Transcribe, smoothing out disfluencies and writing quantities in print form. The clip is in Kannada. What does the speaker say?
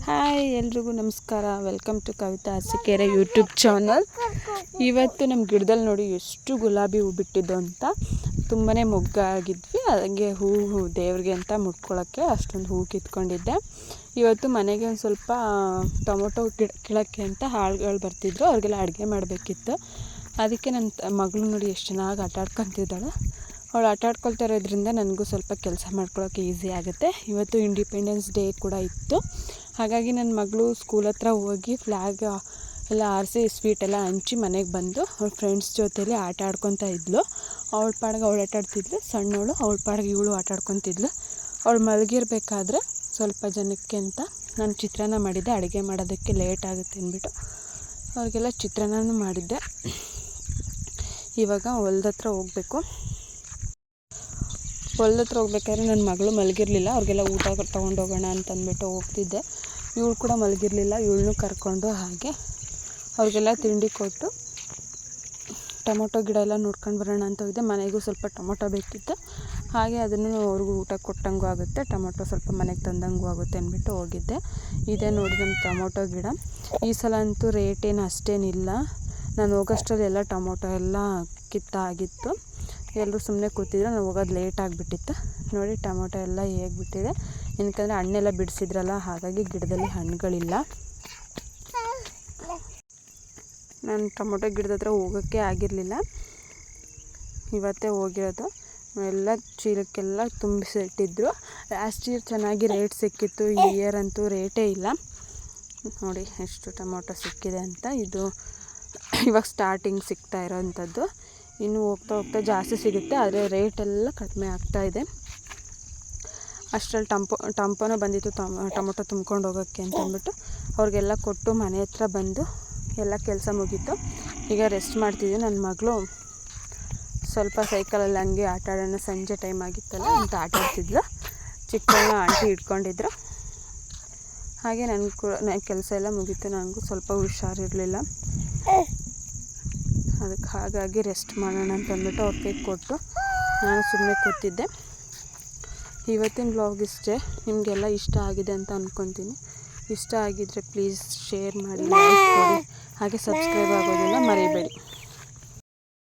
ಹಾಯ್ ಎಲ್ರಿಗೂ ನಮಸ್ಕಾರ. Welcome to Kavitha Arasikere YouTube channel. ಇವತ್ತು ನಮ್ಮ ಗಿಡದಲ್ಲಿ ನೋಡಿ ಎಷ್ಟು ಗುಲಾಬಿ ಹೂ ಬಿಟ್ಟಿದ್ದು ಅಂತ. ತುಂಬಾ ಮೊಗ್ಗಾಗಿದ್ವಿ, ಹಾಗೆ ಹೂವು ದೇವ್ರಿಗೆ ಅಂತ ಮುಟ್ಕೊಳ್ಳೋಕ್ಕೆ ಅಷ್ಟೊಂದು ಹೂ ಕಿತ್ಕೊಂಡಿದ್ದೆ. ಇವತ್ತು ಮನೆಗೆ ಒಂದು ಸ್ವಲ್ಪ ಟೊಮೊಟೊ ಗಿಡ ಕೀಳೋಕ್ಕೆ ಅಂತ ಆಳುಗಳು ಬರ್ತಿದ್ರು, ಅವ್ರಿಗೆಲ್ಲ ಅಡುಗೆ ಮಾಡಬೇಕಿತ್ತು. ಅದಕ್ಕೆ ನನ್ನ ಮಗಳು ನೋಡಿ ಎಷ್ಟು ಚೆನ್ನಾಗಿ ಆಟ ಆಡ್ಕೊತಿದ್ದಾಳೆ. ಅವಳು ಆಟ ಆಡ್ಕೊಳ್ತಾ ಇರೋದ್ರಿಂದ ನನಗೂ ಸ್ವಲ್ಪ ಕೆಲಸ ಮಾಡ್ಕೊಳ್ಳೋಕೆ ಈಸಿ ಆಗುತ್ತೆ. ಇವತ್ತು ಇಂಡಿಪೆಂಡೆನ್ಸ್ ಡೇ ಕೂಡ ಇತ್ತು, ಹಾಗಾಗಿ ನನ್ನ ಮಗಳು ಸ್ಕೂಲ್ ಹತ್ರ ಹೋಗಿ ಫ್ಲ್ಯಾಗ್ ಎಲ್ಲ ಆರಿಸಿ ಸ್ವೀಟೆಲ್ಲ ಹಂಚಿ ಮನೆಗೆ ಬಂದು ಅವಳ ಫ್ರೆಂಡ್ಸ್ ಜೊತೆಲಿ ಆಟ ಆಡ್ಕೊತಾ ಇದ್ಲು. ಅವಳ ಪಾಡಿಗೆ ಅವಳು ಆಟ ಆಡ್ತಿದ್ಲು, ಸಣ್ಣವಳು ಅವಳ ಪಾಡಿಗೆ ಇವಳು ಆಟ ಆಡ್ಕೊತಿದ್ಲು. ಅವಳು ಮಲಗಿರ್ಬೇಕಾದ್ರೆ ಸ್ವಲ್ಪ ಜನಕ್ಕೆ ಅಂತ ನಾನು ಚಿತ್ರಾನ್ನ ಮಾಡಿದ್ದೆ. ಅಡುಗೆ ಮಾಡೋದಕ್ಕೆ ಲೇಟ್ ಆಗುತ್ತೆ ಅಂದ್ಬಿಟ್ಟು ಅವ್ರಿಗೆಲ್ಲ ಚಿತ್ರಾನ್ನ ಮಾಡಿದ್ದೆ. ಇವಾಗ ಹೊಲ್ದ ಹತ್ರ ಹೋಗಬೇಕು. ಹೊಲ್ದ ಹತ್ರ ಹೋಗ್ಬೇಕಾದ್ರೆ ನನ್ನ ಮಗಳು ಮಲಗಿರಲಿಲ್ಲ, ಅವ್ರಿಗೆಲ್ಲ ಊಟ ತೊಗೊಂಡೋಗೋಣ ಅಂತಂದ್ಬಿಟ್ಟು ಹೋಗ್ತಿದ್ದೆ. ಇವಳು ಕೂಡ ಮಲಗಿರಲಿಲ್ಲ, ಇವಳನ್ನೂ ಕರ್ಕೊಂಡು ಹಾಗೆ ಅವ್ರಿಗೆಲ್ಲ ತಿಂಡಿ ಕೊಟ್ಟು ಟೊಮೊಟೊ ಗಿಡ ಎಲ್ಲ ನೋಡ್ಕೊಂಡು ಬರೋಣ ಅಂತ ಹೋಗಿದ್ದೆ. ಮನೆಗೂ ಸ್ವಲ್ಪ ಟೊಮೊಟೊ ಬೇಕಿತ್ತು, ಹಾಗೆ ಅದನ್ನು ಅವ್ರಿಗೂ ಊಟ ಕೊಟ್ಟಂಗೂ ಆಗುತ್ತೆ, ಟೊಮೊಟೊ ಸ್ವಲ್ಪ ಮನೆಗೆ ತಂದಂಗೂ ಆಗುತ್ತೆ ಅಂದ್ಬಿಟ್ಟು ಹೋಗಿದ್ದೆ. ಇದೇ ನೋಡಿ ನಮ್ಮ ಟೊಮೊಟೊ ಗಿಡ. ಈ ಸಲ ಅಂತೂ ರೇಟೇನು ಅಷ್ಟೇನಿಲ್ಲ. ನಾನು ಹೋಗೋಷ್ಟರಲ್ಲಿ ಎಲ್ಲ ಟೊಮೊಟೊ ಎಲ್ಲ ಕಿತ್ತಾಗಿತ್ತು. ಎಲ್ಲರೂ ಸುಮ್ಮನೆ ಕೂತಿದ್ರು, ನಾನು ಹೋಗೋದು ಲೇಟ್ ಆಗಿಬಿಟ್ಟಿತ್ತು. ನೋಡಿ ಟೊಮೊಟೊ ಎಲ್ಲ ಹೇಗೆ ಬಿಟ್ಟಿದೆ, ಏನಕ್ಕಂದರೆ ಹಣ್ಣೆಲ್ಲ ಬಿಡಿಸಿದ್ರಲ್ಲ, ಹಾಗಾಗಿ ಗಿಡದಲ್ಲಿ ಹಣ್ಣುಗಳಿಲ್ಲ. ನಾನು ಟೊಮೊಟೊ ಗಿಡದ ಹತ್ರ ಹೋಗೋಕ್ಕೆ ಆಗಿರಲಿಲ್ಲ, ಇವತ್ತೇ ಹೋಗಿರೋದು. ಎಲ್ಲ ಚೀಲಕ್ಕೆಲ್ಲ ತುಂಬಿಸಿಟ್ಟಿದ್ರು. ಲಾಸ್ಟ್ ಇಯರ್ ಚೆನ್ನಾಗಿ ರೇಟ್ ಸಿಕ್ಕಿತ್ತು, ಈ ಇಯರ್ ಅಂತೂ ರೇಟೇ ಇಲ್ಲ. ನೋಡಿ ಎಷ್ಟು ಟೊಮೊಟೊ ಸಿಕ್ಕಿದೆ ಅಂತ. ಇದು ಇವಾಗ ಸ್ಟಾರ್ಟಿಂಗ್ ಸಿಗ್ತಾ ಇರೋವಂಥದ್ದು. ಇನ್ನು ಹೋಗ್ತಾ ಹೋಗ್ತಾ ಜಾಸ್ತಿ ಸಿಗುತ್ತೆ, ಆದರೆ ರೇಟೆಲ್ಲ ಕಡಿಮೆ ಆಗ್ತಾಯಿದೆ. ಅಷ್ಟರಲ್ಲಿ ಟಂಪೋನೂ ಬಂದಿತ್ತು ಟೊಮೊಟೊ ತುಂಬ್ಕೊಂಡು ಹೋಗೋಕ್ಕೆ ಅಂತಂದ್ಬಿಟ್ಟು ಅವ್ರಿಗೆಲ್ಲ ಕೊಟ್ಟು ಮನೆ ಹತ್ರ ಬಂದು ಎಲ್ಲ ಕೆಲಸ ಮುಗೀತು. ಈಗ ರೆಸ್ಟ್ ಮಾಡ್ತಿದ್ದೆ. ನನ್ನ ಮಗಳು ಸ್ವಲ್ಪ ಸೈಕಲಲ್ಲಿ ಹಂಗೆ ಆಟ ಆಡೋಣ, ಸಂಜೆ ಟೈಮ್ ಆಗಿತ್ತಲ್ಲ ಅಂತ ಆಟ ಆಡ್ತಿದ್ಲು. ಚಿಕ್ಕಣ್ಣ ಆಂಟಿ ಇಟ್ಕೊಂಡಿದ್ರು. ಹಾಗೆ ನನ್ನ ಕೆಲಸ ಎಲ್ಲ ಮುಗೀತು. ನನಗೂ ಸ್ವಲ್ಪ ಹುಷಾರಿರಲಿಲ್ಲ, ಅದಕ್ಕೆ ಹಾಗಾಗಿ ರೆಸ್ಟ್ ಮಾಡೋಣ ಅಂತಂದ್ಬಿಟ್ಟು ಅವ್ರ ಕೈಗೆ ಕೊಟ್ಟು ನಾನು ಸುಮ್ಮನೆ ಕೂತಿದ್ದೆ. ಇವತ್ತಿನ ಬ್ಲಾಗ್ ಇಷ್ಟೇ. ನಿಮಗೆಲ್ಲ ಇಷ್ಟ ಆಗಿದೆ ಅಂತ ಅಂದ್ಕೊತೀನಿ. ಇಷ್ಟ ಆಗಿದ್ದರೆ ಪ್ಲೀಸ್ ಶೇರ್ ಮಾಡಿ, ಲೈಕ್ ಕೊಡಿ, ಹಾಗೆ ಸಬ್ಸ್ಕ್ರೈಬ್ ಆಗೋದನ್ನು ಮರಿಬೇಡಿ.